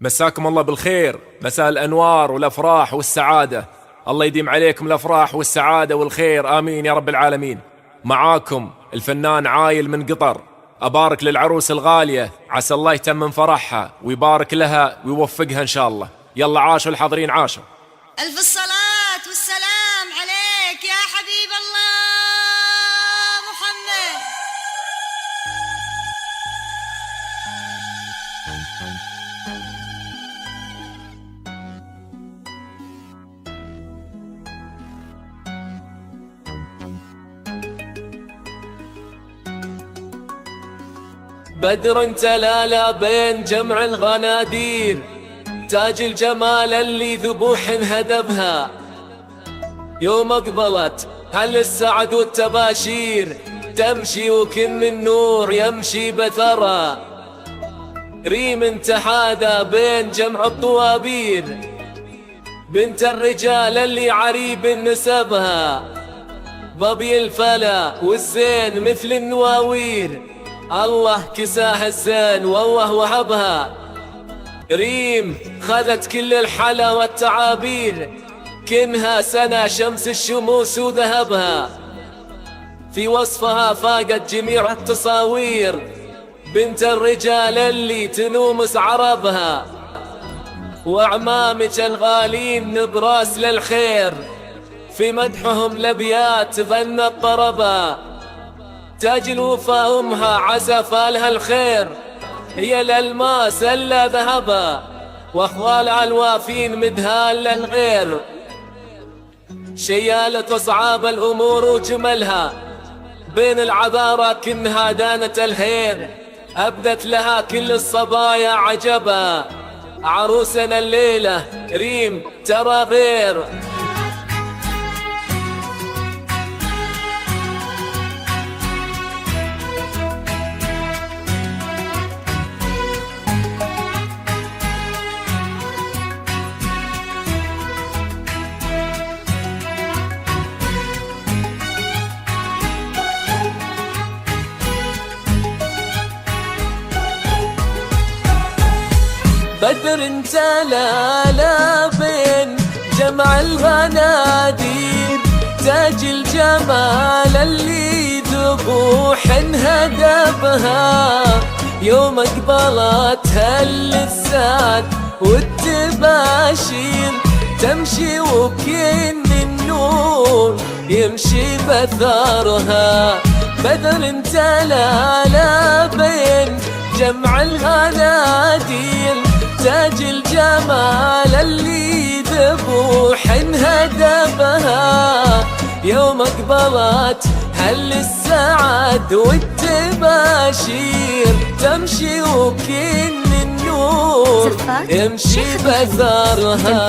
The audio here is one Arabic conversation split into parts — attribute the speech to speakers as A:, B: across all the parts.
A: مساكم الله بالخير، مساء الأنوار والأفراح والسعادة. الله يديم عليكم الأفراح والسعادة والخير، آمين يا رب العالمين. معاكم الفنان عايل من قطر. أبارك للعروس الغالية، عسى الله يتمم فرحها ويبارك لها ويوفقها إن شاء الله. يلا عاشوا الحاضرين عاشوا.
B: ألف الصلاة والسلام عليك يا حبيب الله محمد.
C: بدر تلالا بين جمع الغنادير، تاج الجمال اللي ذبوح هدبها. يوم اقبلت هل السعد والتباشير، تمشي وكن النور يمشي بثرى. ريم تحادى بين جمع الطوابير، بنت الرجال اللي عريب نسبها. ضبي الفلا والزين مثل النواوير، الله كساها الزين والله وهبها. ريم خذت كل الحلا والتعابير، كنها سنة شمس الشموس وذهبها. في وصفها فاقت جميع التصاوير، بنت الرجال اللي تنومس عربها. وأعمامك الغالين نبراس للخير، في مدحهم لبيات غنت طربا. تاج الوفا أمها عسى فالها الخير، هي الألماس ألا ذهبا. وأخوالها الوافين مدهال للغير، شيالة أصعاب الأمور وجملها. بين العذارى كنها دانت الخير، أبدت لها كل الصبايا عجبا. عروسنا الليلة ريم ترى غير. بدر تلالا بين جمع الغنادير، تاج الجمال اللي ذبوح هدبها. يوم اقبلت هل السعد والتباشير، تمشي وكن النور يمشي بثارها. بدر تلالا بين جمع الغنادير، تاج الجمال اللي ذبوح هدبها. يوم اقبلت هل السعد والتباشير، تمشي وكن النور يمشي بثارها.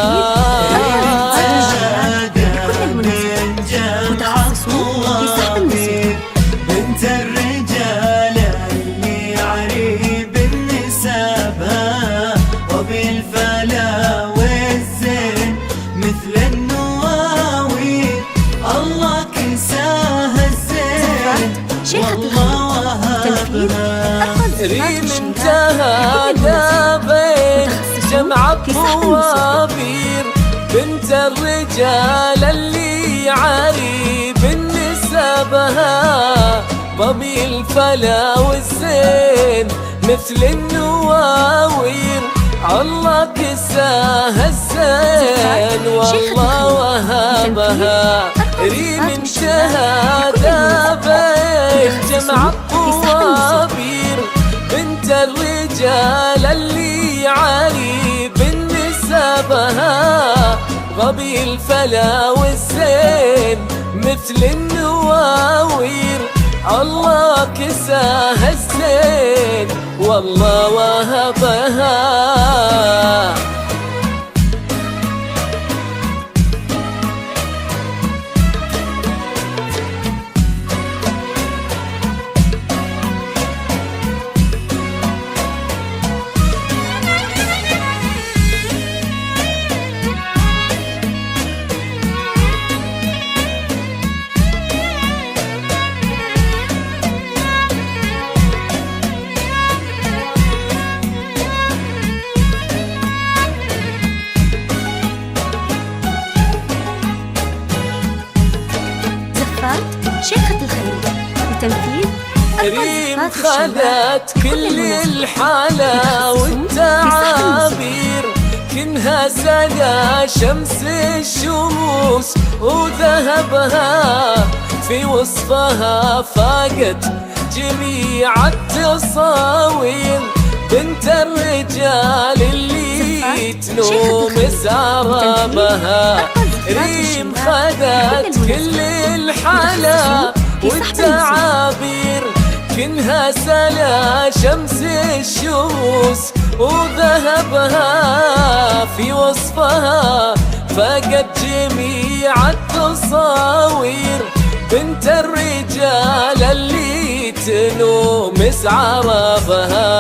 D: بنت الرجال اللي عريب نسبها، وبالفلا والزين مثل النواوير. الله كساها الزين والله وهبها.
C: ريم انتهى بين جمع الطوابير، بنت الرجال اللي عريب نسبها. ضمي الفلا والزين مثل النواوير، الله كساها الزين والله وهبها. ريم انتهى بين جمع الطوابير، بنت الرجال اللي عريب نسبها. ضبي الفلا والزين مثل النواوير، الله كساها الزين والله وهبها.
E: شيخة الخير لتنفيذ
C: ريم خذت كل الحلا والتعابير، كنها سقى شمس الشموس وذهبها، في وصفها فاقت جميع التصاوير، بنت الرجال اللي تنوم سرابها. ريم خذت كل الحلا والتعابير، كنها سلا شمس الشموس وذهبها، في وصفها فقد جميع التصاوير، بنت الرجال اللي تنوم عرفها.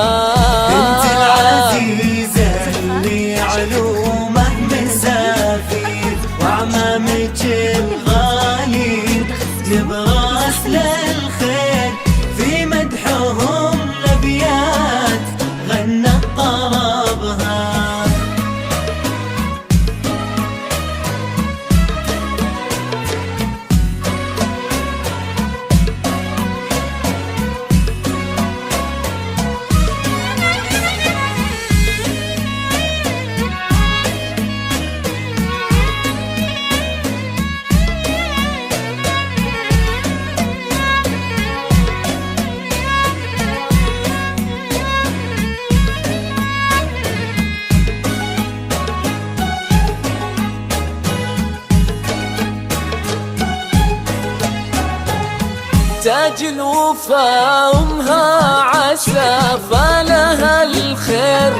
D: بنت العزيزة اللي علومه مسافير، وعمامك الغالي نبراس للخير، في مدحهم الابيات غنت طربها.
C: تاج الوفا أمها عسى فلها الخير،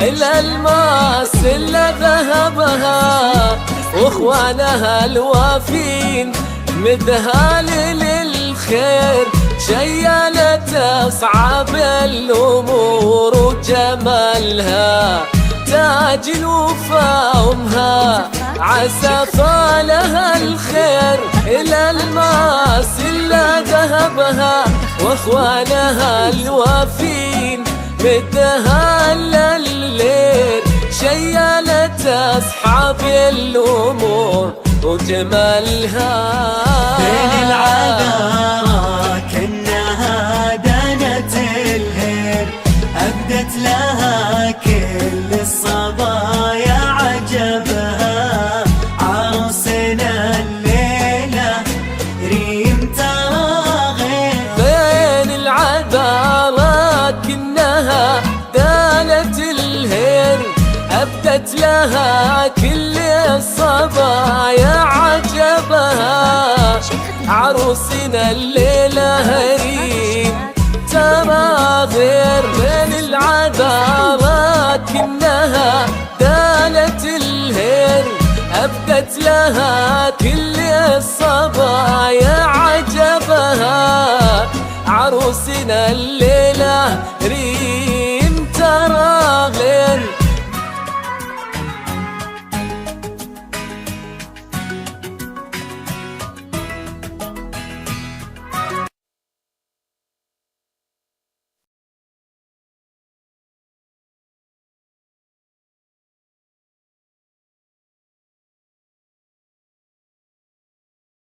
C: الألماس اللي ذهبها، وإخوانها الوافين مدها للخير، شيالة أصعب الأمور وجمالها. تاج الوفا أمها عسى فلها الخير، الألماس اللي ذهبها، واخوانها الوافين مدها للليل، شيالة أصحاب الأمور وجمالها.
D: بين العذارى كأنها دانت الهير، أبدت لها كل الصبايا عجبها، عروسنا الليلة ريم ترى غير.
C: بين العذارى كأنها دانت الهير، أبدت لها كل الصبايا عجبها، عروسنا الليلة ريم ترى غير. بين العذارى كأنها دانت الهير، أبدت لها كل الصبايا عجبها، عروسنا الليلة ريم